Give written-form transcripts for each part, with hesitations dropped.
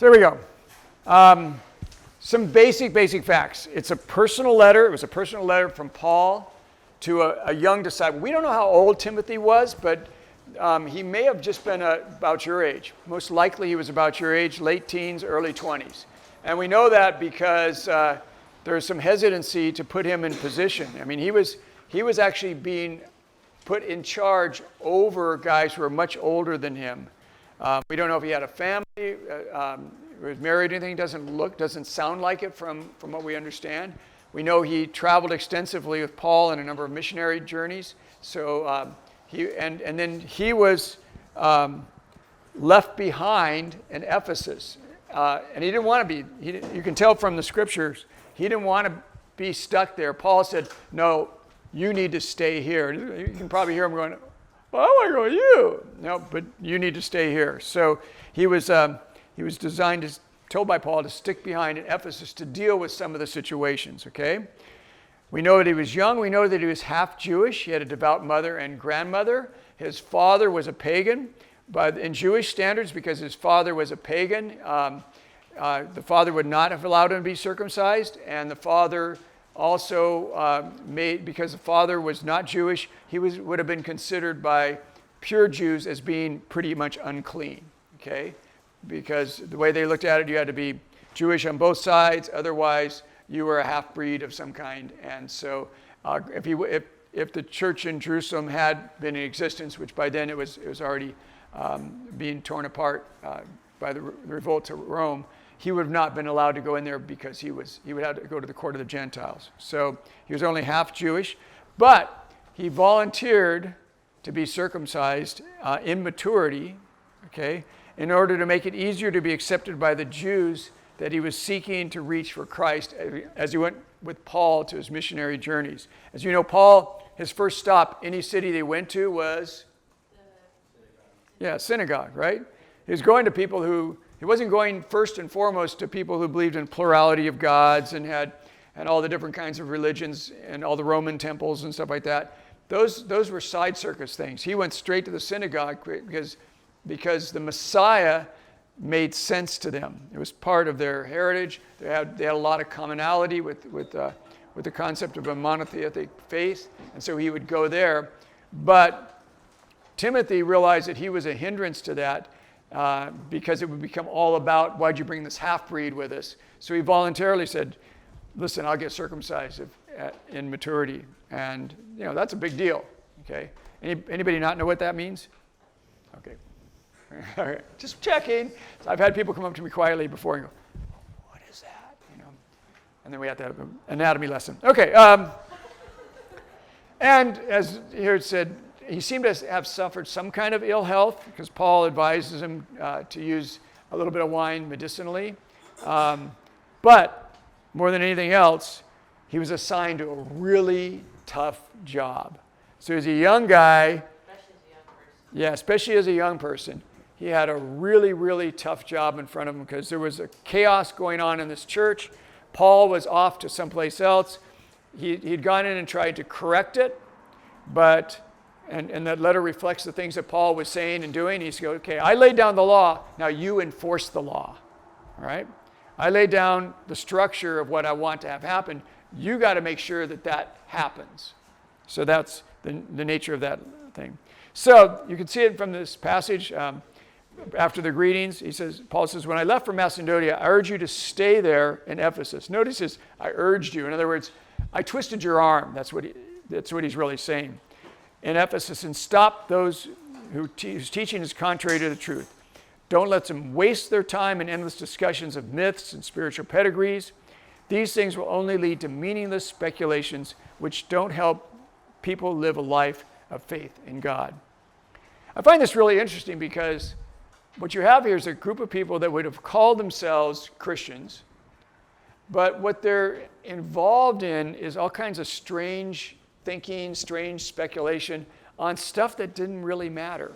So there we go. Some basic facts. It's a personal letter. It was a personal letter from Paul to a young disciple. We don't know how old Timothy was, but he may have just been about your age. Most likely he was about your age, late teens, early 20s. And we know that because there's some hesitancy to put him in position. I mean, he was actually being put in charge over guys who are much older than him. We don't know if he had a family, was married or anything. Doesn't sound like it from what we understand. We know he traveled extensively with Paul in a number of missionary journeys. So then he was left behind in Ephesus, and he didn't want to be. You can tell from the scriptures he didn't want to be stuck there. Paul said, "No, you need to stay here." You can probably hear him going, "Well, I want to go with you." No, but you need to stay here. So he was told by Paul to stick behind in Ephesus to deal with some of the situations, okay? We know that he was young. We know that he was half Jewish. He had a devout mother and grandmother. His father was a pagan, but in Jewish standards, because his father was a pagan, the father would not have allowed him to be circumcised, and the father also because the father was not Jewish, he would have been considered by pure Jews as being pretty much unclean, okay? Because the way they looked at it, you had to be Jewish on both sides, otherwise you were a half-breed of some kind. And so if the church in Jerusalem had been in existence, which by then it was already being torn apart by the revolt to Rome, he would have not been allowed to go in there because he would have to go to the court of the Gentiles. So he was only half Jewish, but he volunteered to be circumcised in maturity, okay, in order to make it easier to be accepted by the Jews that he was seeking to reach for Christ as he went with Paul to his missionary journeys. As you know, Paul, his first stop, any city they went to was synagogue, right? He was going to people he wasn't going first and foremost to people who believed in plurality of gods and had all the different kinds of religions and all the Roman temples and stuff like that. Those were side circus things. He went straight to the synagogue because the Messiah made sense to them. It was part of their heritage. They had a lot of commonality with the concept of a monotheistic faith, and so he would go there. But Timothy realized that he was a hindrance to that because it would become all about, why'd you bring this half-breed with us? So he voluntarily said, listen, I'll get circumcised in maturity. And, that's a big deal, okay? Anybody not know what that means? Okay. All right. Just checking. So I've had people come up to me quietly before and go, what is that? And then we have to have an anatomy lesson. Okay. And as here it said, he seemed to have suffered some kind of ill health because Paul advises him to use a little bit of wine medicinally. But more than anything else, he was assigned to a really tough job. So as a young guy, especially as a young person, he had a really, really tough job in front of him because there was a chaos going on in this church. Paul was off to someplace else. He'd gone in and tried to correct it, and that letter reflects the things that Paul was saying and doing. He said, okay, I laid down the law, now you enforce the law, all right? I laid down the structure of what I want to have happen. You got to make sure that happens. So that's the nature of that thing. So you can see it from this passage. After the greetings, Paul says, when I left for Macedonia, I urged you to stay there in Ephesus. Notice this, I urged you. In other words, I twisted your arm. That's what he's really saying. In Ephesus, and stop those whose teaching is contrary to the truth. Don't let them waste their time in endless discussions of myths and spiritual pedigrees. These things will only lead to meaningless speculations which don't help people live a life of faith in God. I find this really interesting because what you have here is a group of people that would have called themselves Christians, but what they're involved in is all kinds of strange thinking, strange speculation on stuff that didn't really matter,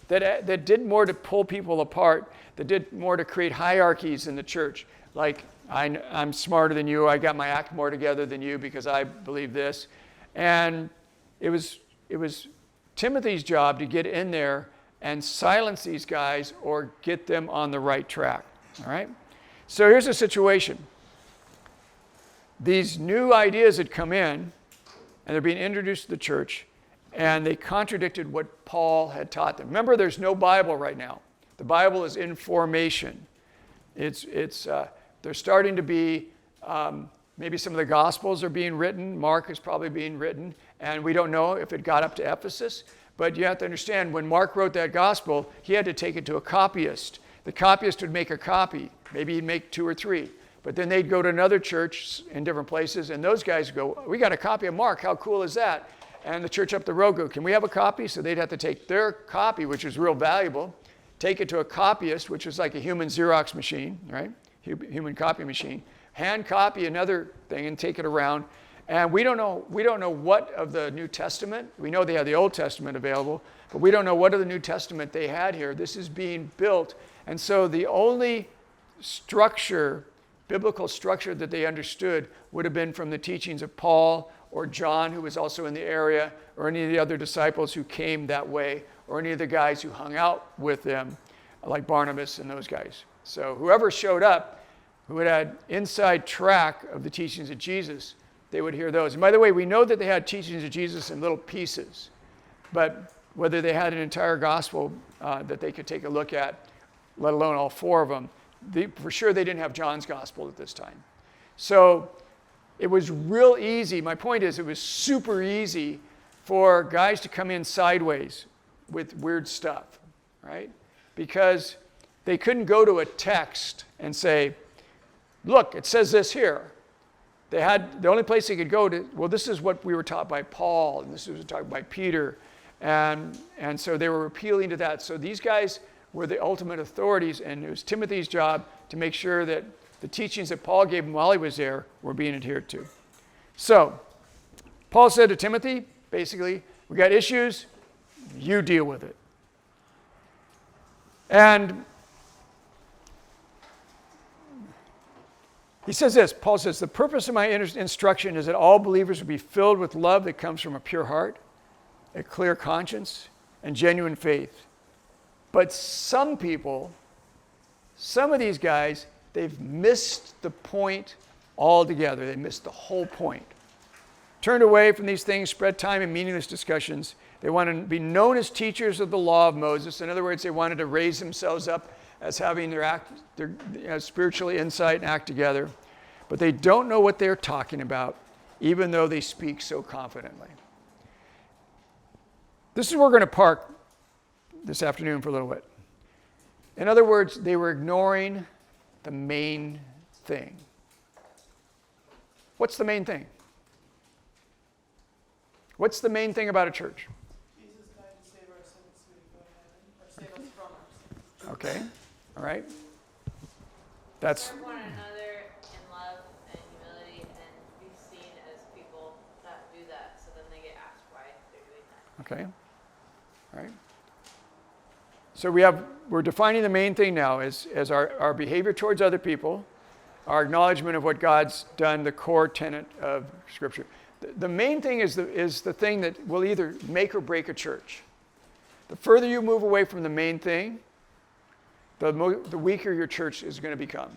that did more to pull people apart, that did more to create hierarchies in the church, like I'm smarter than you, I got my act more together than you because I believe this. And it was Timothy's job to get in there and silence these guys or get them on the right track. All right? So here's the situation. These new ideas had come in, and they're being introduced to the church, and they contradicted what Paul had taught them. Remember, there's no Bible right now. The Bible is in formation. They're starting to be, maybe some of the Gospels are being written. Mark is probably being written, and we don't know if it got up to Ephesus. But you have to understand, when Mark wrote that Gospel, he had to take it to a copyist. The copyist would make a copy. Maybe he'd make 2 or 3. But then they'd go to another church in different places, and those guys go, we got a copy of Mark. How cool is that? And the church up the road go, can we have a copy? So they'd have to take their copy, which is real valuable, take it to a copyist, which is like a human Xerox machine, right? Human copy machine. Hand copy another thing and take it around. And we don't know what of the New Testament. We know they have the Old Testament available, but we don't know what of the New Testament they had here. This is being built. And so the only structure, biblical structure that they understood would have been from the teachings of Paul or John, who was also in the area, or any of the other disciples who came that way, or any of the guys who hung out with them, like Barnabas and those guys. So whoever showed up, who had inside track of the teachings of Jesus, they would hear those. And by the way, we know that they had teachings of Jesus in little pieces, but whether they had an entire gospel that they could take a look at, let alone all 4 of them, for sure they didn't have John's gospel at this time. So it was real easy. My point is, it was super easy for guys to come in sideways with weird stuff, right? Because they couldn't go to a text and say, look, it says this here. They had, the only place they could go to, well, this is what we were taught by Paul, and this was taught by Peter. And so they were appealing to that. So these guys were the ultimate authorities, and it was Timothy's job to make sure that the teachings that Paul gave him while he was there were being adhered to. So Paul said to Timothy, basically, we got issues, you deal with it. And he says this, Paul says, the purpose of my instruction is that all believers will be filled with love that comes from a pure heart, a clear conscience, and genuine faith. But some people, some of these guys, they've missed the point altogether. They missed the whole point. Turned away from these things, spread time in meaningless discussions. They wanted to be known as teachers of the law of Moses. In other words, they wanted to raise themselves up as having their spiritually insight and act together. But they don't know what they're talking about, even though they speak so confidently. This is where we're going to park this afternoon for a little bit. In other words, they were ignoring the main thing. What's the main thing? What's the main thing about a church? Jesus died to save our sins so we can go to heaven, or save us from our sins. Okay, all right. That's Serve one another in love and humility and be seen as people that do that, so then they get asked why they're doing that. okay. All right. So we're defining the main thing now as our behavior towards other people, our acknowledgement of what God's done, the core tenet of Scripture. The main thing is the thing that will either make or break a church. The further you move away from the main thing, the weaker your church is going to become.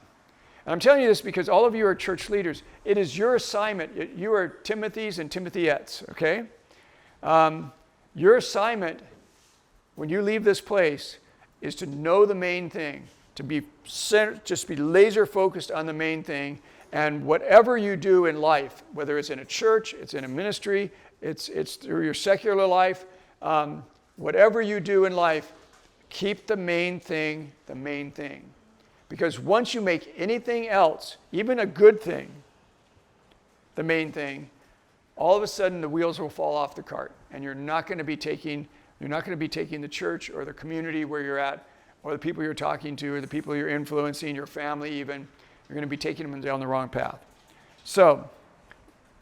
And I'm telling you this because all of you are church leaders. It is your assignment. You are Timothys and Timothyets, okay? Your assignment when you leave this place is to know the main thing, to be just be laser focused on the main thing, and whatever you do in life, whether it's in a church, it's in a ministry, it's through your secular life, whatever you do in life, keep the main thing the main thing. Because once you make anything else, even a good thing, the main thing, all of a sudden the wheels will fall off the cart, and you're not going to be taking the church or the community where you're at, or the people you're talking to, or the people you're influencing, your family even. You're going to be taking them down the wrong path. So,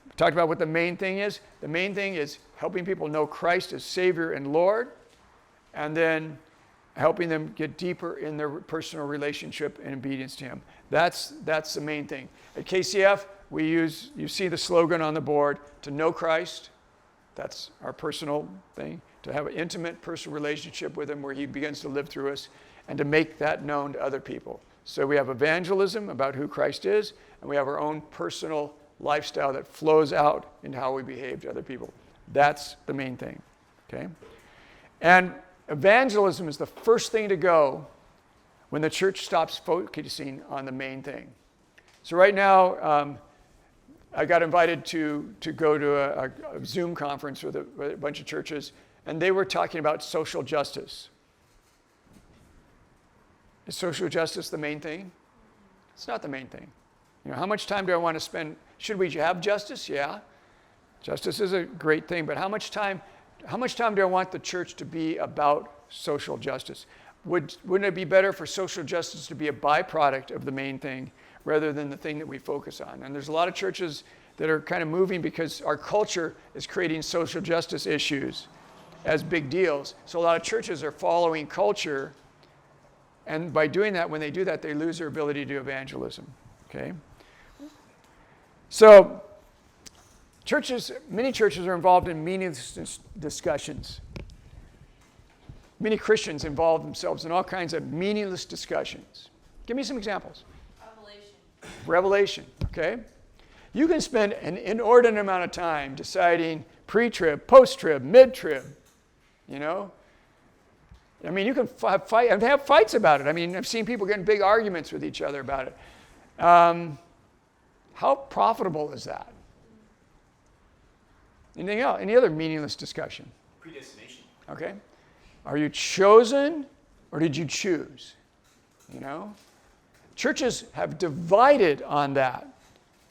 we talked about what the main thing is. The main thing is helping people know Christ as Savior and Lord, and then helping them get deeper in their personal relationship and obedience to Him. That's the main thing. At KCF, you see the slogan on the board, to know Christ. That's our personal thing. To have an intimate personal relationship with Him where He begins to live through us, and to make that known to other people. So we have evangelism about who Christ is, and we have our own personal lifestyle that flows out in how we behave to other people. That's the main thing, okay? And evangelism is the first thing to go when the church stops focusing on the main thing. So right now, I got invited to go to a Zoom conference with a bunch of churches, and they were talking about social justice. Is social justice the main thing? It's not the main thing. You know, how much time do I want to spend? Should we have justice? Yeah. Justice is a great thing, but how much time do I want the church to be about social justice? Wouldn't it be better for social justice to be a byproduct of the main thing rather than the thing that we focus on? And there's a lot of churches that are kind of moving because our culture is creating social justice issues as big deals. So a lot of churches are following culture, and by doing that, when they do that, they lose their ability to do evangelism, okay? So many churches are involved in meaningless discussions. Many Christians involve themselves in all kinds of meaningless discussions. Give me some examples. Revelation, okay? You can spend an inordinate amount of time deciding pre-trib, post-trib, mid-trib, you know? I mean, you can have fights about it. I mean, I've seen people getting big arguments with each other about it. How profitable is that? Anything else? Any other meaningless discussion? Predestination. Okay. Are you chosen or did you choose? You know? Churches have divided on that.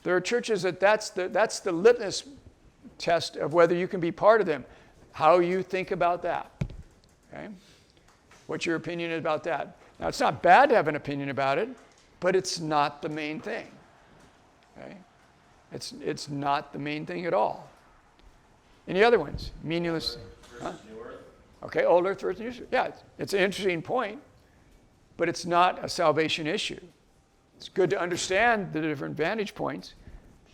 There are churches that's the litmus test of whether you can be part of them. How you think about that. Okay? What your opinion is about that. Now, it's not bad to have an opinion about it, but it's not the main thing. Okay? It's not the main thing at all. Any other ones? Meaningless. Huh? Okay, old earth versus new earth. Yeah, it's an interesting point, but it's not a salvation issue. It's good to understand the different vantage points,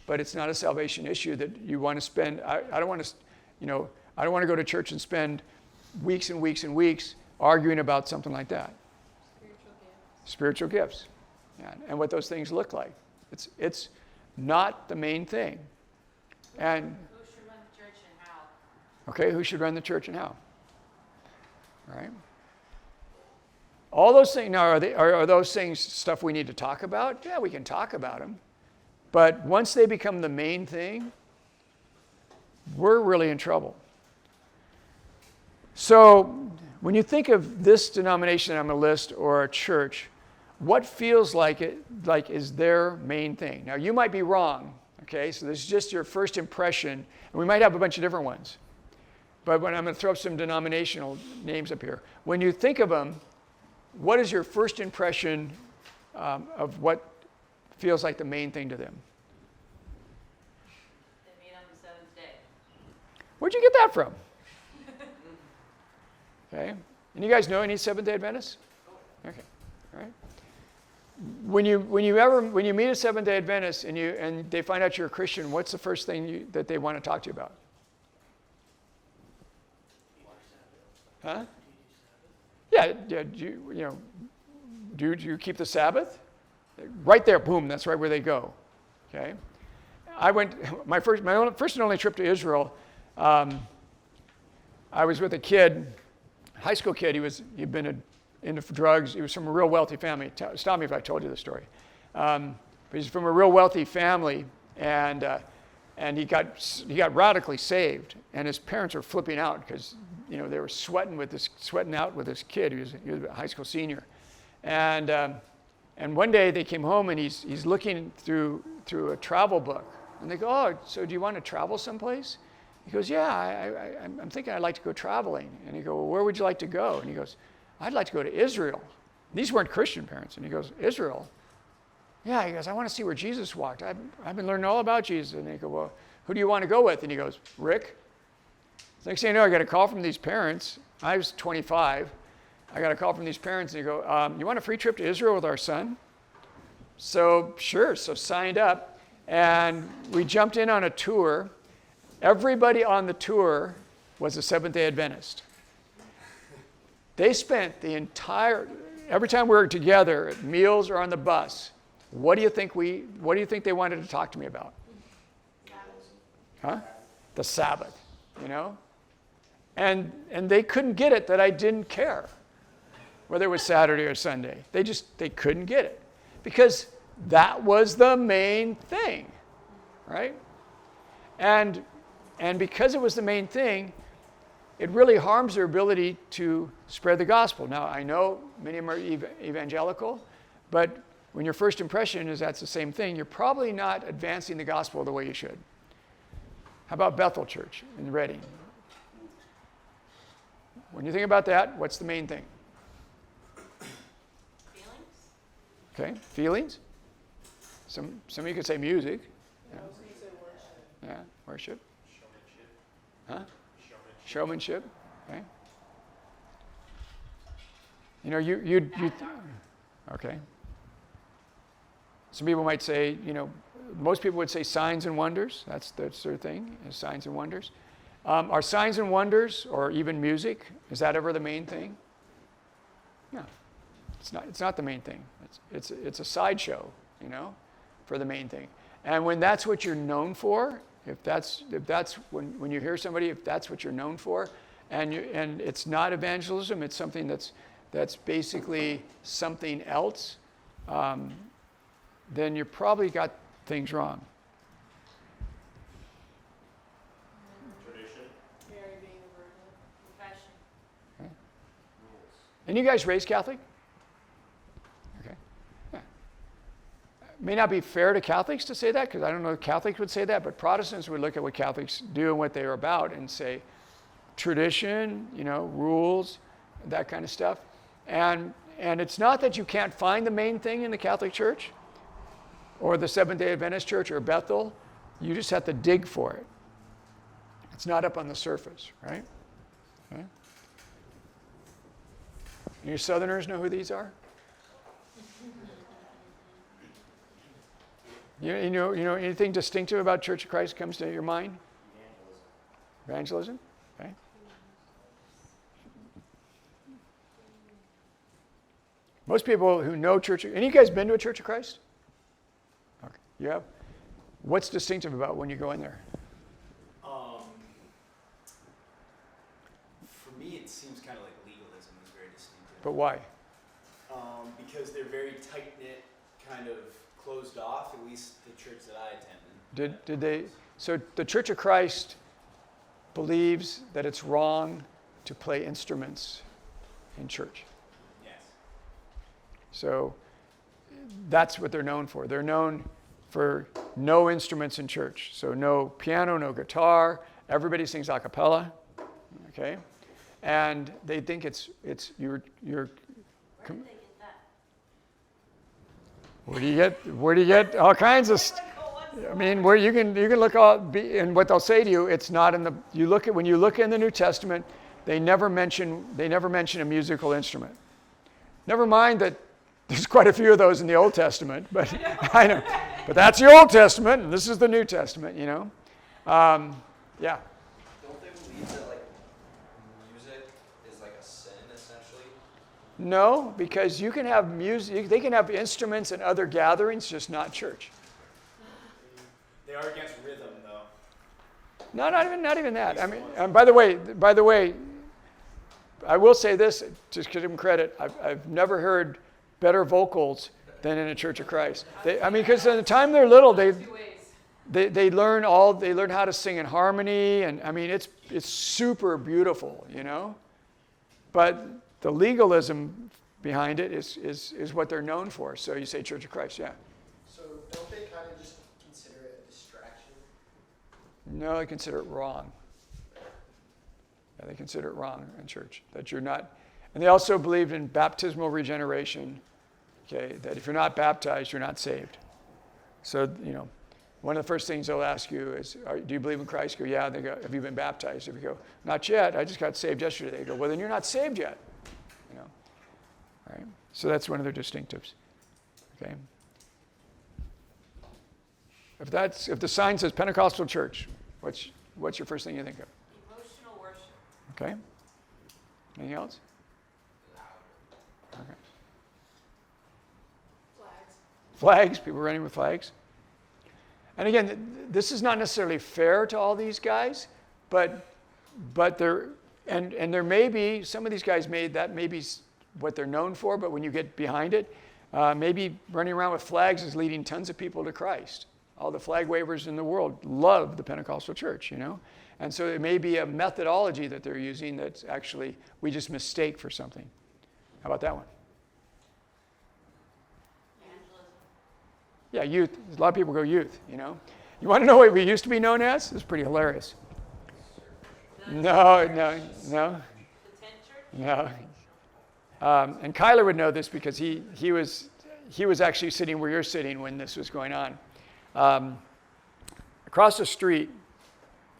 but it's not a salvation issue that you want to spend. I don't want to go to church and spend weeks and weeks and weeks arguing about something like that. Spiritual gifts. Yeah, and what those things look like. It's not the main thing. And Who should run the church and how? okay, who should run the church and how? Right? All those things, now are those things stuff we need to talk about? Yeah, we can talk about them. But once they become the main thing, we're really in trouble. So when you think of this denomination on the list or a church, what feels like is their main thing? Now, you might be wrong, okay? So this is just your first impression, and we might have a bunch of different ones. But when I'm going to throw up some denominational names up here. When you think of them, what is your first impression of what feels like the main thing to them? They meet on the seventh day. Where'd you get that from? Okay. And you guys know any Seventh-day Adventists? Okay. All right. When you meet a Seventh-day Adventist and they find out you're a Christian, what's the first thing that they want to talk to you about? Huh? Yeah. Do you keep the Sabbath? Right there, boom. That's right where they go. Okay. I went my first and only trip to Israel. I was with a kid, high school kid. He'd been into drugs. He was from a real wealthy family. Stop me if I told you the story. But he's from a real wealthy family, and he got radically saved. And his parents were flipping out because they were sweating out with this kid. He was a high school senior, and one day they came home and he's looking through a travel book, and they go, "Oh, so do you want to travel someplace?" He goes, "Yeah, I'm thinking I'd like to go traveling." And he goes, "Well, where would you like to go?" And he goes, "I'd like to go to Israel." These weren't Christian parents. And he goes, "Israel?" "Yeah." He goes, "I want to see where Jesus walked. I've been learning all about Jesus." And they go, "Well, who do you want to go with?" And he goes, "Rick." Next thing you know, I got a call from these parents. I was 25. I got a call from these parents, and they go, "You want a free trip to Israel with our son?" So sure, so signed up. And we jumped in on a tour. Everybody on the tour was a Seventh-day Adventist. They spent the entire, every time we're together at meals or on the bus, what do you think they wanted to talk to me about? Huh? The Sabbath, And they couldn't get it that I didn't care whether it was Saturday or Sunday. They couldn't get it because that was the main thing, right? And because it was the main thing, it really harms their ability to spread the gospel. Now, I know many of them are evangelical, but when your first impression is that's the same thing, you're probably not advancing the gospel the way you should. How about Bethel Church in Reading? When you think about that, what's the main thing? Feelings? Okay, feelings. Some of you could say music. I was going to say worship. Yeah, worship. Showmanship. Huh? Showmanship. Showmanship. Okay. You okay. Some people might say, most people would say signs and wonders. That's their thing, is signs and wonders. Are signs and wonders, or even music, is that ever the main thing? No, it's not. It's not the main thing. It's a sideshow, for the main thing. And when that's what you're known for, if that's when you hear somebody, if that's what you're known for, and it's not evangelism, it's something that's basically something else, then you probably got things wrong. Tradition. Mary being the virgin. Confession. Rules. And you guys raised Catholic? Okay. Yeah. May not be fair to Catholics to say that, because I don't know if Catholics would say that, but Protestants would look at what Catholics do and what they are about and say tradition, rules, that kind of stuff. And it's not that you can't find the main thing in the Catholic Church or the Seventh-day Adventist Church or Bethel. You just have to dig for it. It's not up on the surface, right? Okay. You Southerners know who these are? You know anything distinctive about Church of Christ comes to your mind? Evangelism? Okay. Most people who know any of you guys been to a Church of Christ? Okay. You have? What's distinctive about when you go in there? For me, it seems kind of like legalism is very distinctive. But why? Because they're very tight-knit, kind of closed off, at least the church that I attended. Did they? So the Church of Christ believes that it's wrong to play instruments in church. Yes. So that's what they're known for. They're known for no instruments in church. So no piano, no guitar. Everybody sings a cappella. Okay, and they think it's you're. Where did they get that? Where do you get all kinds of? I mean, where you can look and what they'll say to you, it's not in the. When you look in the New Testament, they never mention a musical instrument. Never mind that there's quite a few of those in the Old Testament, but I know. But that's the Old Testament, and this is the New Testament. Yeah. Don't they believe that music is like a sin essentially? No, because you can have music. They can have instruments in other gatherings, just not church. They are against rhythm, though. No, not even that. I mean, by the way, I will say this, just to give them credit. I've never heard better vocals than in a Church of Christ. Because at the time they're little, they learn how to sing in harmony, and I mean, it's super beautiful, But the legalism behind it is what they're known for. So you say Church of Christ, yeah. So don't they kind of just consider it a distraction? No, they consider it wrong. Yeah, they consider it wrong in church, that you're not. And they also believed in baptismal regeneration, okay, that if you're not baptized, you're not saved. So, one of the first things they'll ask you is, do you believe in Christ? You go, yeah. They go, have you been baptized? If you go, not yet. I just got saved yesterday. They go, well, then you're not saved yet. All right. So that's one of their distinctives. Okay. If the sign says Pentecostal church, what's your first thing you think of? Emotional worship. Okay. Anything else? Okay. Flags, people running with flags. And again, this is not necessarily fair to all these guys, but there may be, some of these guys may be what they're known for, but when you get behind it, maybe running around with flags is leading tons of people to Christ. All the flag wavers in the world love the Pentecostal church, And so it may be a methodology that they're using that's actually, we just mistake for something. How about that one? Yeah, youth. A lot of people go youth, You want to know what we used to be known as? It's pretty hilarious. No. The tent church? No. And Kyler would know this because he was actually sitting where you're sitting when this was going on. Across the street,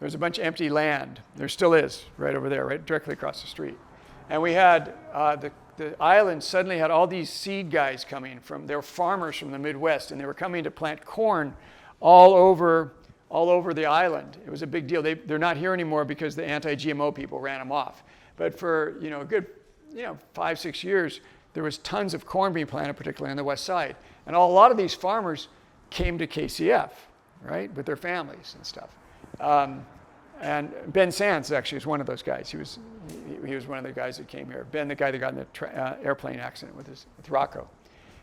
there's a bunch of empty land. There still is, right over there, right directly across the street. And we had the island suddenly had all these seed guys coming from. They were farmers from the Midwest, and they were coming to plant corn all over the island. It was a big deal. They're not here anymore because the anti-GMO people ran them off. But for a good 5-6 years, there was tons of corn being planted, particularly on the west side. And a lot of these farmers came to KCF, right, with their families and stuff. And Ben Sands actually is one of those guys. He was one of the guys that came here. Ben, the guy that got in the airplane accident with Rocco.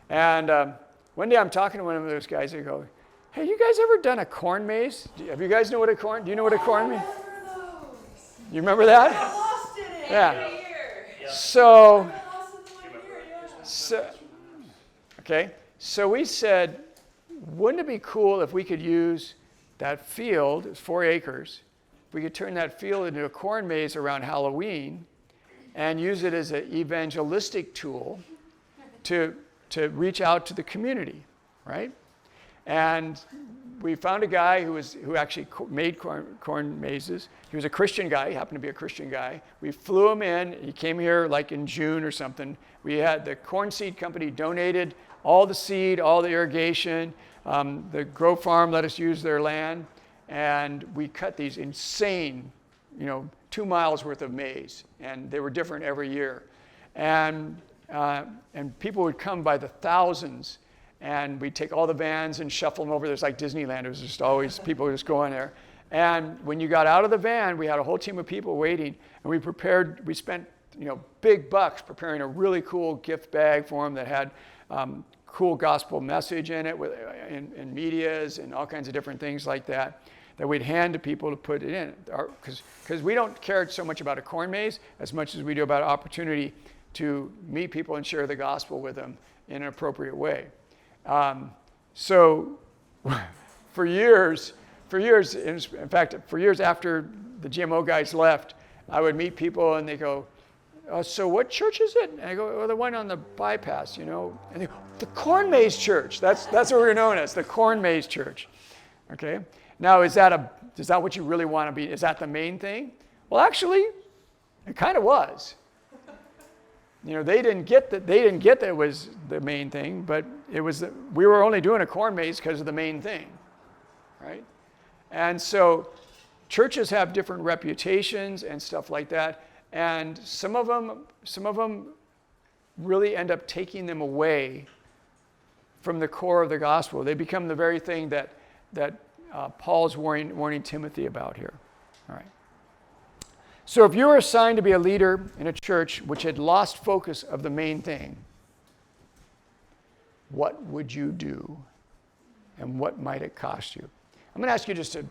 And one day I'm talking to one of those guys. They go, "Hey, you guys ever done a corn maze? Have you guys know what a corn? Do you know what a corn maze? You remember that? I lost it. Yeah. Here. So, I lost it in 1 year, yeah. okay. So we said, wouldn't it be cool if we could use that field, it's 4 acres, if we could turn that field into a corn maze around Halloween and use it as an evangelistic tool to reach out to the community, right? And we found a guy who actually made corn mazes. He was a Christian guy. He happened to be a Christian guy. We flew him in. He came here like in June or something. We had the corn seed company donated all the seed, all the irrigation. The Grow Farm let us use their land. And we cut these insane, 2 miles worth of maize. And they were different every year. And people would come by the thousands. And we'd take all the vans and shuffle them over. There's like Disneyland. It was just always people just going there. And when you got out of the van, we had a whole team of people waiting. And we spent big bucks preparing a really cool gift bag for them that had cool gospel message in it and medias and all kinds of different things like that we'd hand to people to put it in. Because we don't care so much about a corn maze as much as we do about opportunity to meet people and share the gospel with them in an appropriate way. So for years, in fact, for years after the GMO guys left, I would meet people and they go, "So what church is it?" And I go, "Well, the one on the bypass, And they go, "The Corn Maze Church." That's what we're known as, the Corn Maze Church. Okay. Now, is that what you really want to be? Is that the main thing? Well, actually, it kind of was. They didn't get that it was the main thing, but we were only doing a corn maze because of the main thing, right? And so churches have different reputations and stuff like that, and some of them really end up taking them away from the core of the gospel. They become the very thing that Paul's warning Timothy about here. All right. So if you were assigned to be a leader in a church which had lost focus of the main thing, what would you do? And what might it cost you? I'm going to ask you just to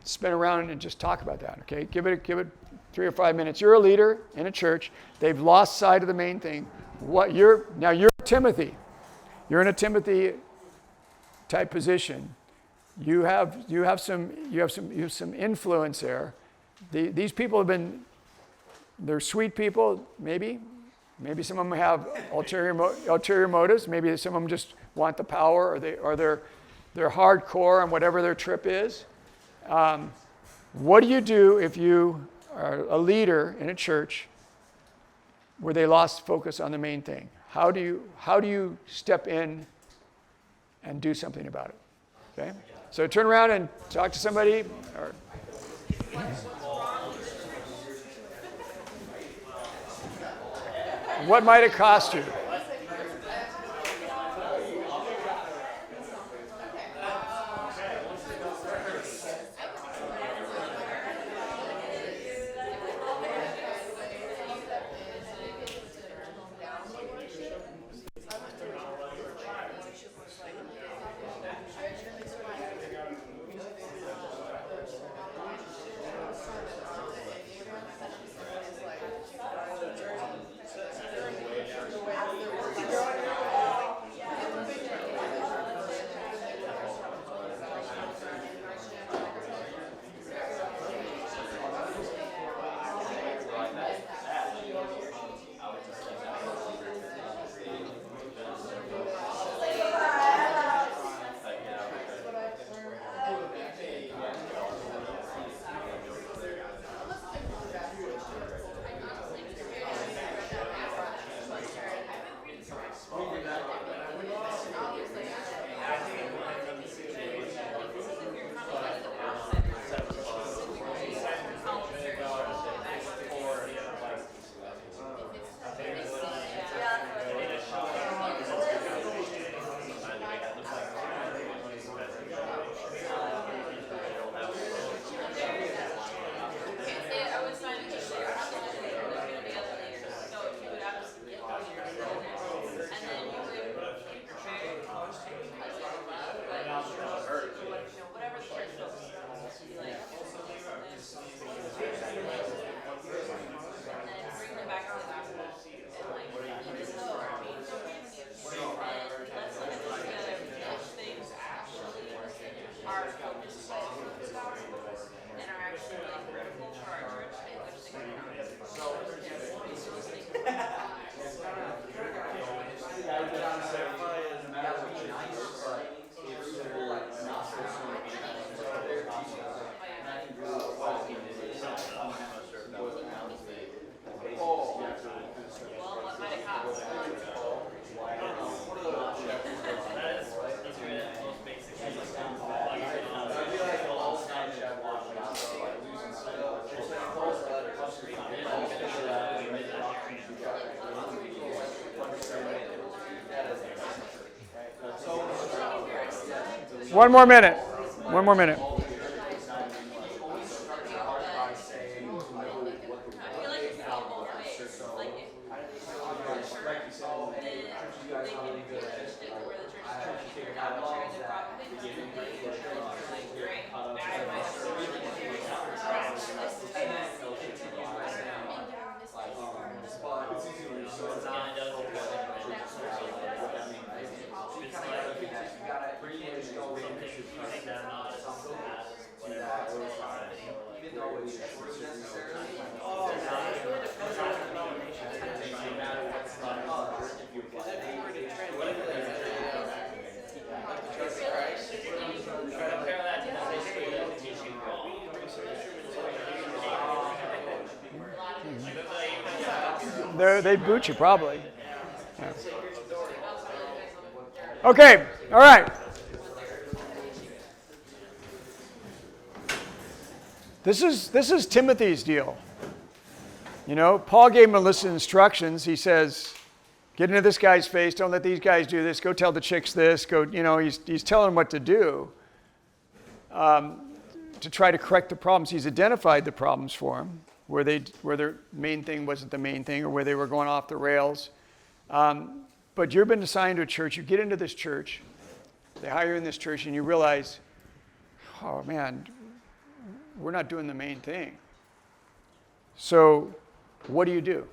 spin around and just talk about that, okay? Give it 3 or 5 minutes. You're a leader in a church. They've lost sight of the main thing. You're Timothy. You're in a Timothy type position. You have some influence there. These people they're sweet people, maybe. Maybe some of them have ulterior motives. Maybe some of them just want the power, or they're hardcore on whatever their trip is. What do you do if you are a leader in a church where they lost focus on the main thing? How do you step in and do something about it? Okay? So turn around and talk to somebody. What might it cost you? One more minute. One more minute. They'd boot you probably. Yeah. Okay, all right. This is Timothy's deal. You know, Paul gave him a list of instructions. He says, get into this guy's face, don't let these guys do this, go tell the chicks this, go, you know, he's telling them what to do to try to correct the problems. He's identified the problems for them, where their main thing wasn't the main thing, or where they were going off the rails. But you've been assigned to a church, you get into this church, they hire you in this church, and you realize, oh man, we're not doing the main thing. So what do you do?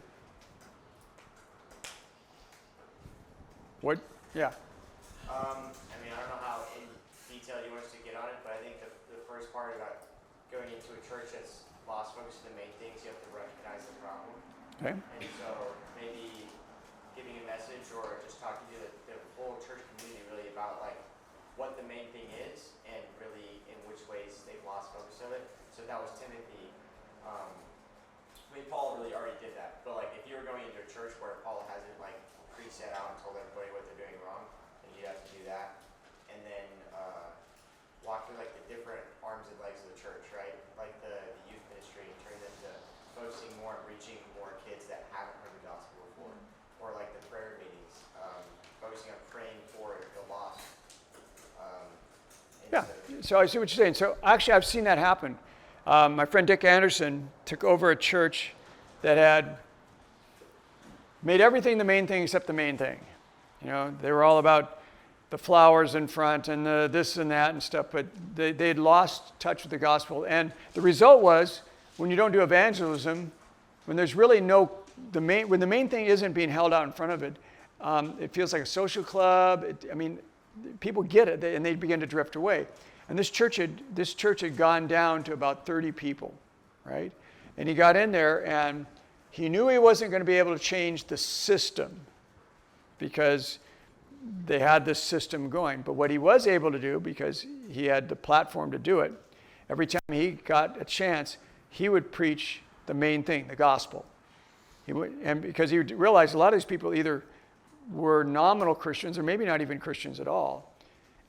What? Yeah. I mean, I don't know how in detail you want us to get on it, but I think the first part about going into a church that's lost focus on the main things, you have to recognize the problem. Okay. And so maybe giving a message or just talking to the whole church community really about like what the main thing is and really in which ways they've lost focus of it. So that was Timothy. I mean, Paul really already did that. But like if you were going into a church where Paul hasn't like pre-set out and told everybody what they're doing wrong, then you'd have to do that. And then walk through like the different arms and legs of the church, right? Like the youth ministry and turn them to focusing more on reaching more kids that haven't heard the gospel before. Or like the prayer meetings, focusing on praying for the lost. Yeah, so I see what you're saying. So actually I've seen that happen. My friend Dick Anderson took over a church that had made everything the main thing except the main thing. You know, they were all about the flowers in front and the this and that and stuff, but they'd lost touch with the gospel. And the result was, when you don't do evangelism, when there's really when the main thing isn't being held out in front of it, it feels like a social club. People get it, and they begin to drift away. And this church had gone down to about 30 people, right? And he got in there, and he knew he wasn't going to be able to change the system because they had this system going. But what he was able to do, because he had the platform to do it, every time he got a chance, he would preach the main thing, the gospel. And because he realized a lot of these people either were nominal Christians or maybe not even Christians at all.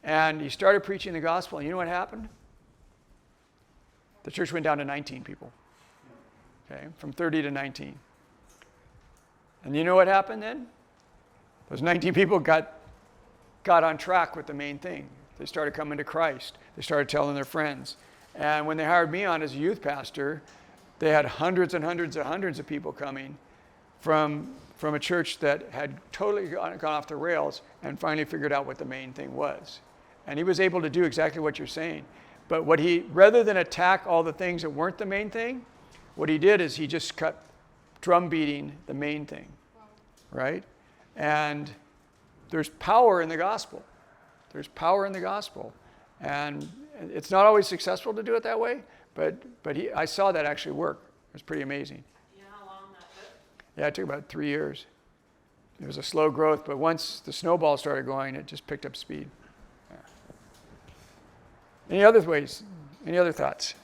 And he started preaching the gospel, and you know what happened? The church went down to 19 people. Okay, from 30 to 19. And you know what happened then? Those 19 people got on track with the main thing. They started coming to Christ. They started telling their friends. And when they hired me on as a youth pastor, they had hundreds and hundreds and hundreds of people coming from a church that had totally gone off the rails and finally figured out what the main thing was. And he was able to do exactly what you're saying. But rather than attack all the things that weren't the main thing, what he did is he just kept drum beating the main thing, right? And there's power in the gospel. There's power in the gospel. And it's not always successful to do it that way, but I saw that actually work. It was pretty amazing. You know how long that took? Yeah, it took about 3 years. It was a slow growth, but once the snowball started going, it just picked up speed. Yeah. Any other ways? Any other thoughts?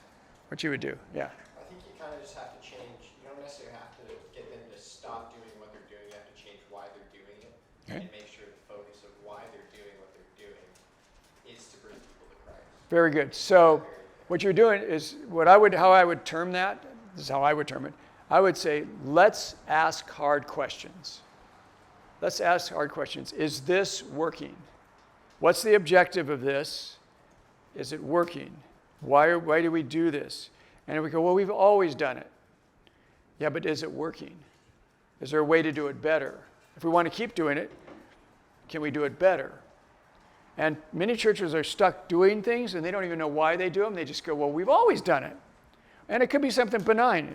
What you would do? Yeah. I think you kind of just have to change. You don't necessarily have to get them to stop doing what they're doing. You have to change why they're doing it, Okay. and make sure the focus of why they're doing what they're doing is to bring people to Christ. Very good. So what you're doing is how I would term that. This is how I would term it. I would say, let's ask hard questions. Let's ask hard questions. Is this working? What's the objective of this? Is it working? Why do we do this? And we go, well, we've always done it. Yeah, but is it working? Is there a way to do it better? If we want to keep doing it, can we do it better? And many churches are stuck doing things and they don't even know why they do them. They just go, well, we've always done it. And it could be something benign.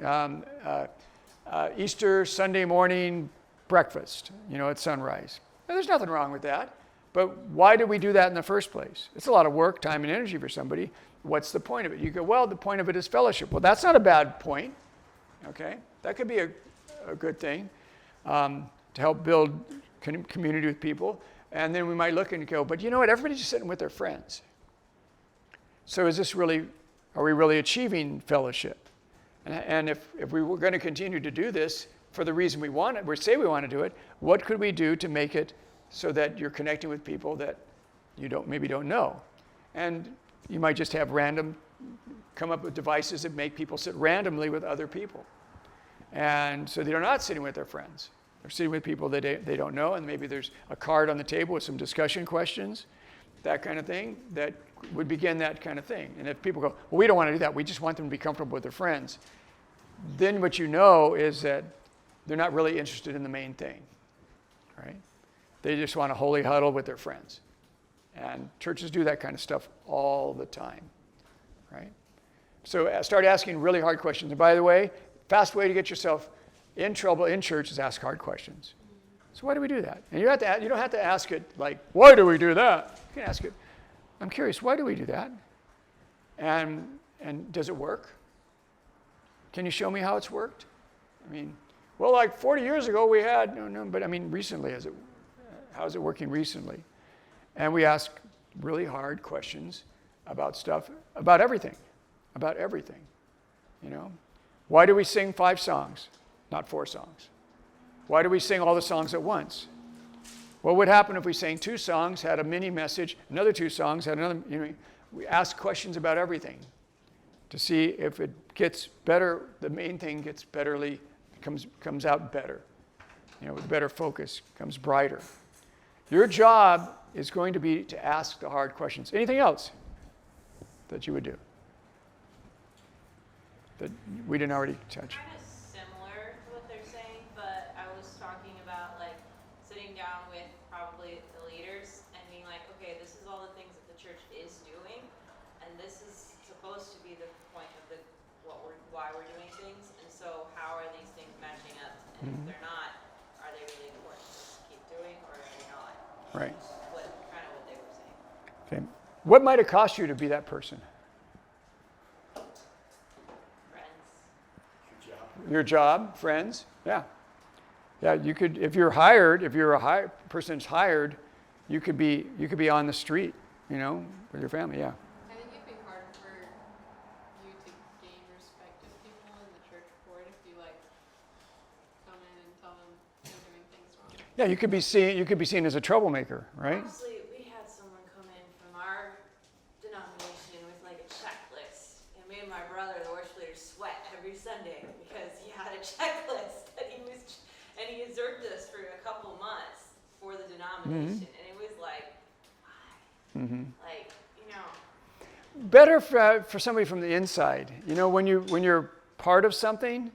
Easter Sunday morning breakfast, at sunrise. Now, there's nothing wrong with that. But why do we do that in the first place? It's a lot of work, time, and energy for somebody. What's the point of it? You go, well, the point of it is fellowship. Well, that's not a bad point. Okay? That could be a good thing to help build community with people. And then we might look and go, but you know what? Everybody's just sitting with their friends. So are we really achieving fellowship? And if we were going to continue to do this for the reason we want it, we say we want to do it, what could we do to make it so that you're connecting with people that you maybe don't know? And you might just have come up with devices that make people sit randomly with other people. And so they're not sitting with their friends. They're sitting with people that they don't know, and maybe there's a card on the table with some discussion questions, that kind of thing, that would begin that kind of thing. And if people go, well, we don't want to do that, we just want them to be comfortable with their friends, then what you know is that they're not really interested in the main thing, right? They just want to holy huddle with their friends. And churches do that kind of stuff all the time, right? So start asking really hard questions. And by the way, fast way to get yourself in trouble in church is ask hard questions. So why do we do that? And you don't have to ask it like, why do we do that? You can ask it, I'm curious, why do we do that? And does it work? Can you show me how it's worked? I mean, well, like 40 years ago we had, but I mean recently, how is it working recently? And we ask really hard questions about stuff, about everything. Why do we sing 5 songs, not 4 songs? Why do we sing all the songs at once? What would happen if we sang 2 songs, had a mini message, another 2 songs, had another, we ask questions about everything to see if it gets better, the main thing gets betterly, comes out better. With better focus, comes brighter. Your job is going to be to ask the hard questions. Anything else that you would do that we didn't already touch? Kind of similar to what they're saying, but I was talking about like sitting down with probably the leaders and being like, okay, this is all the things that the church is doing, and this is supposed to be the point of why we're doing things, and so how are these things matching up? And if they're not, are they really important to just keep doing, or are they not? Right. What they were saying. Okay. What might it cost you to be that person? Friends. Your job, friends, yeah. Yeah, you could, if you're a person's hired, you could be on the street, with your family, yeah. I think it'd be hard for you to gain respect of people in the church board if you come in and tell them they're doing things wrong. Yeah, you could be seen as a troublemaker, right? Honestly, we had someone come in from our denomination with like a checklist, and made my brother, the worship leader, sweat every Sunday because he had a checklist that and he observed this for a couple months for the denomination, and it was like, why? Like, Better for somebody from the inside. When you're part of something,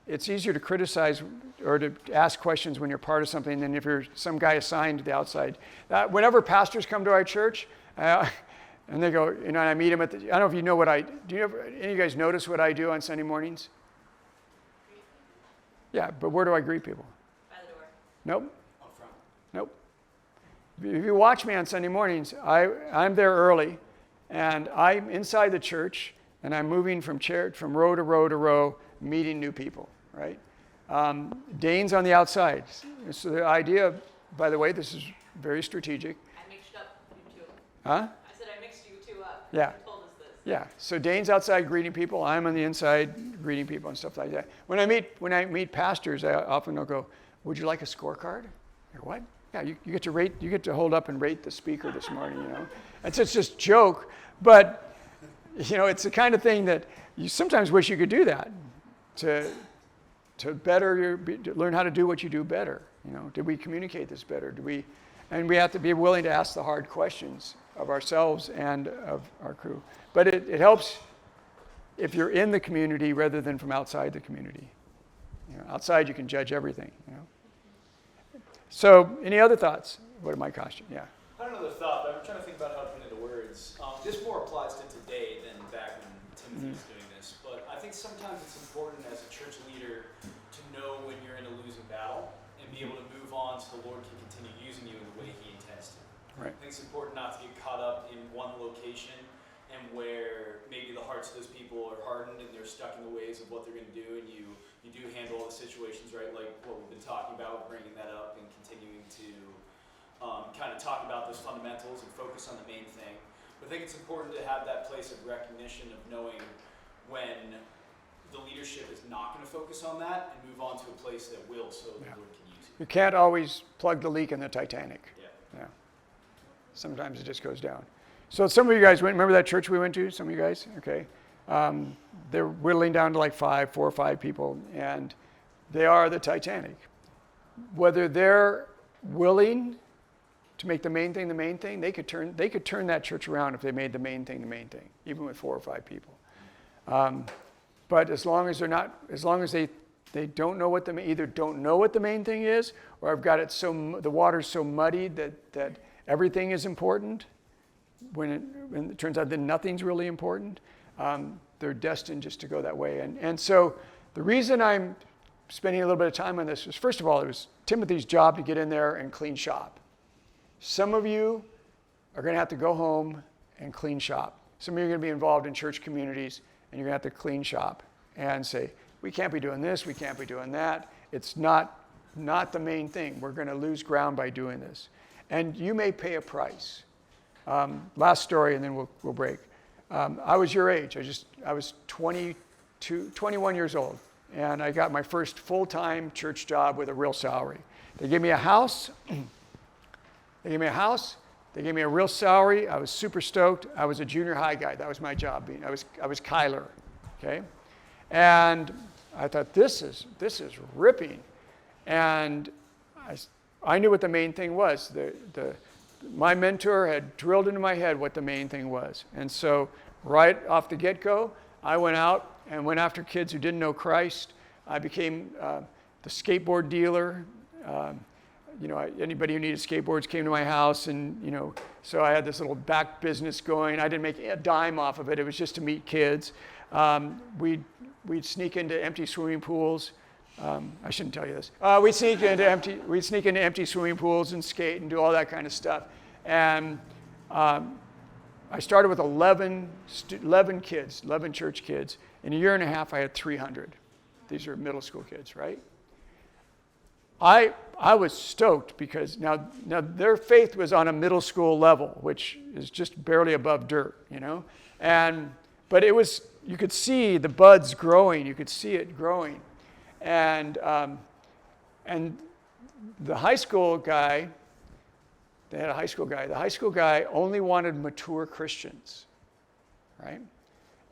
it's easier to criticize or to ask questions when you're part of something than if you're some guy assigned to the outside. Whenever pastors come to our church, and they go, and I meet them I don't know if you know any of you guys notice what I do on Sunday mornings? Yeah, but where do I greet people? by the door. Nope. Up front. Nope. If you watch me on Sunday mornings, I'm there early, and I'm inside the church, and I'm moving from row to row to row, meeting new people, right? Dane's on the outside. So the idea, by the way, this is very strategic. I mixed up you two. Huh? I said I mixed you two up. Yeah. You told us this. Yeah. So Dane's outside greeting people. I'm on the inside greeting people and stuff like that. When I meet pastors, I often will go, "Would you like a scorecard?" Or what? Yeah, you get to rate. You get to hold up and rate the speaker this morning. It's just joke, but it's the kind of thing that you sometimes wish you could do that to better to learn how to do what you do better. Did we communicate this better? And we have to be willing to ask the hard questions of ourselves and of our crew. But it helps if you're in the community rather than from outside the community. Outside you can judge everything. So, any other thoughts? What am I costing? Yeah. I don't know the thought, but I'm trying to think about how to put it into words. This more applies to today than back when Timothy was doing this. But I think sometimes it's important as a church leader to know when you're in a losing battle and be able to move on so the Lord can continue using you in the way He intends to. Right. I think it's important not to get caught up in one location and where maybe the hearts of those people are hardened and they're stuck in the ways of what they're going to do, and you do handle all the situations, right? Like what we've been talking about, bringing that up and continuing to kind of talk about those fundamentals and focus on the main thing. But I think it's important to have that place of recognition of knowing when the leadership is not going to focus on that and move on to a place that will, so the Lord can use it. You can't always plug the leak in the Titanic. Yeah. Sometimes it just goes down. So some of you guys remember that church we went to? Some of you guys? Okay. They're whittling down to like 4 or 5 people, and they are the Titanic. Whether they're willing to make the main thing the main thing, they could turn that church around if they made the main thing the main thing, even with 4 or 5 people. But as long as they don't know either don't know what the main thing is, or I've got it the water's so muddied that everything is important, when it turns out that nothing's really important, they're destined just to go that way. And so the reason I'm spending a little bit of time on this is, first of all, it was Timothy's job to get in there and clean shop. Some of you are going to have to go home and clean shop. Some of you are going to be involved in church communities, and you're going to have to clean shop and say, we can't be doing this, we can't be doing that. It's not the main thing. We're going to lose ground by doing this. And you may pay a price. Last story, and then we'll break. I was your age. I was 21 years old, and I got my first full-time church job with a real salary. They gave me a house. They gave me a real salary. I was super stoked. I was a junior high guy. That was my job. I was Kyler, okay? And I thought, this is ripping. And I knew what the main thing was. My mentor had drilled into my head what the main thing was. And so right off the get-go, I went out and went after kids who didn't know Christ. I became the skateboard dealer. Anybody who needed skateboards came to my house, and so I had this little back business going. I didn't make a dime off of it. It was just to meet kids. We'd sneak into empty swimming pools. I shouldn't tell you this. We'd sneak into empty swimming pools and skate and do all that kind of stuff. And I started with 11 kids, 11 church kids. In a year and a half, I had 300. These are middle school kids, right? I was stoked because now their faith was on a middle school level, which is just barely above dirt, but it was, you could see the buds growing, you could see it growing. And the high school guy, they had a high school guy. The high school guy only wanted mature Christians, right?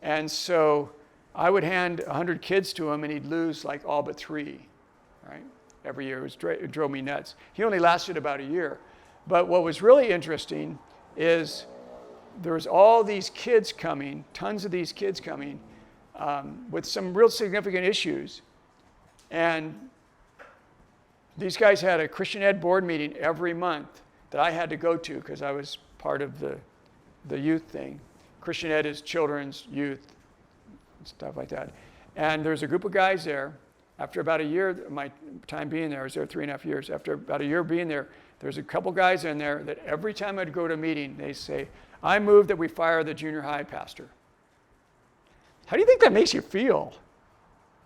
And so I would hand 100 kids to him, and he'd lose like all but 3, right? Every year. It drove me nuts. He only lasted about a year. But what was really interesting is there was all these kids coming, tons of these kids coming, with some real significant issues. And these guys had a Christian Ed board meeting every month that I had to go to because I was part of the youth thing. Christian Ed is children's, youth, stuff like that. And there's a group of guys there. After about a year, my time being there, I was there 3.5 years. After about a year being there, there's a couple guys in there that every time I'd go to a meeting, they say, I move that we fire the junior high pastor. How do you think that makes you feel?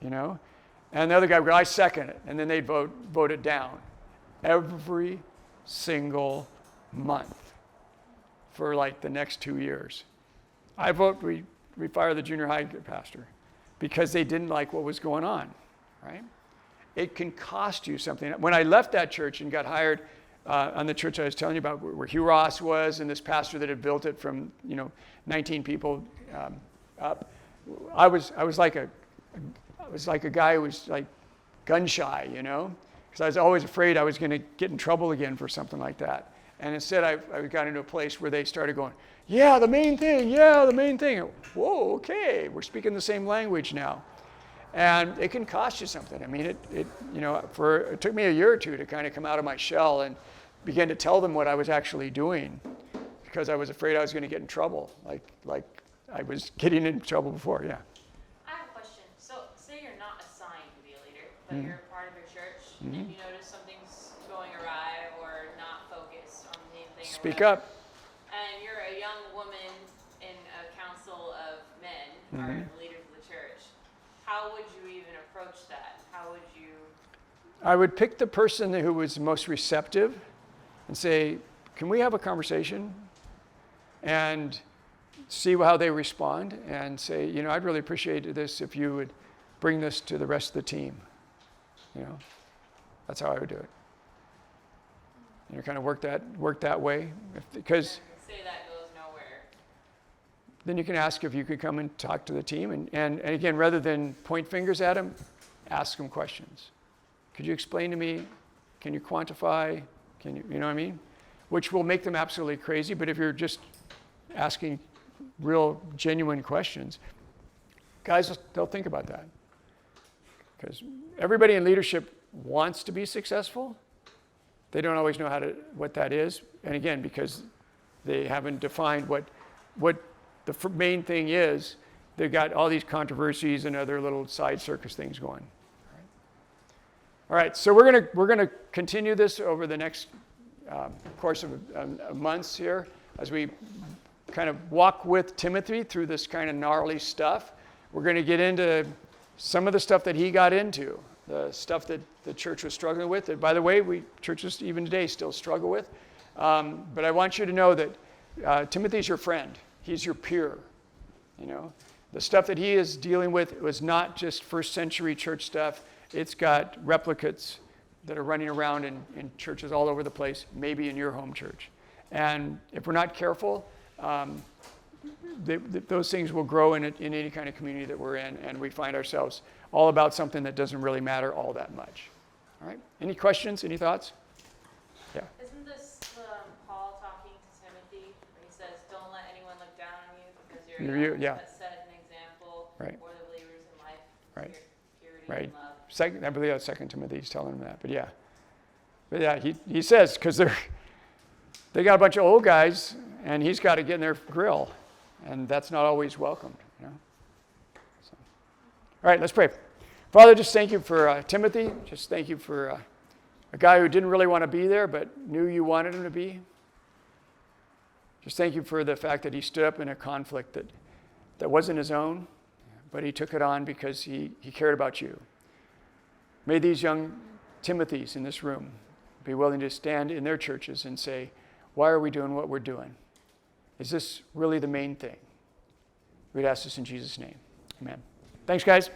And the other guy would go, I second it. And then they'd vote it down every single month for like the next 2 years. I vote we fire the junior high pastor because they didn't like what was going on, right? It can cost you something. When I left that church and got hired on the church I was telling you about, where Hugh Ross was and this pastor that had built it from 19 people up, I was like a guy who was like gun shy, because I was always afraid I was going to get in trouble again for something like that. And instead, I got into a place where they started going, yeah, the main thing, yeah, the main thing. Whoa, okay, we're speaking the same language now. And it can cost you something. I mean, it took me a year or two to kind of come out of my shell and begin to tell them what I was actually doing, because I was afraid I was going to get in trouble, like I was getting in trouble before, yeah. I have a question. So, say you're not assigned to be a leader, but you're a part of your church, and you notice something's going awry or not focused on the main thing. Speak up. And you're a young woman in a council of men, or the leaders of the church. How would you even approach that? How would you? I would pick the person who was most receptive and say, can we have a conversation? And see how they respond and say, I'd really appreciate this if you would bring this to the rest of the team. That's how I would do it. Kind of work that way. Because Say that goes nowhere. then you can ask if you could come and talk to the team. And again, rather than point fingers at them, ask them questions. Could you explain to me? Can you quantify? Can you know what I mean? Which will make them absolutely crazy. But if you're just asking real, genuine questions, guys, they'll think about that. Because everybody in leadership wants to be successful. They don't always know what that is. And again, because they haven't defined what the main thing is, they've got all these controversies and other little side circus things going. All right, so we're gonna continue this over the next course of months here as we kind of walk with Timothy through this kind of gnarly stuff. We're going to get into some of the stuff that he got into, the stuff that the church was struggling with. That, by the way, churches even today still struggle with. But I want you to know that Timothy's your friend. He's your peer. The stuff that he is dealing with was not just first century church stuff. It's got replicates that are running around in churches all over the place, maybe in your home church. And if we're not careful, those things will grow in any kind of community that we're in, and we find ourselves all about something that doesn't really matter all that much. All right? Any questions? Any thoughts? Yeah. Isn't this Paul talking to Timothy when he says, "Don't let anyone look down on you because you're young, but set an example for the believers in life, Right. purity Right. and love." I believe that's 2 Timothy. He's telling him that. But yeah, he says, because they got a bunch of old guys, and he's got to get in their grill, and that's not always welcomed. So. All right, let's pray. Father, just thank you for Timothy. Just thank you for a guy who didn't really want to be there, but knew you wanted him to be. Just thank you for the fact that he stood up in a conflict that wasn't his own, but he took it on because he cared about you. May these young Timothys in this room be willing to stand in their churches and say, why are we doing what we're doing? Is this really the main thing? We'd ask this in Jesus' name. Amen. Thanks, guys.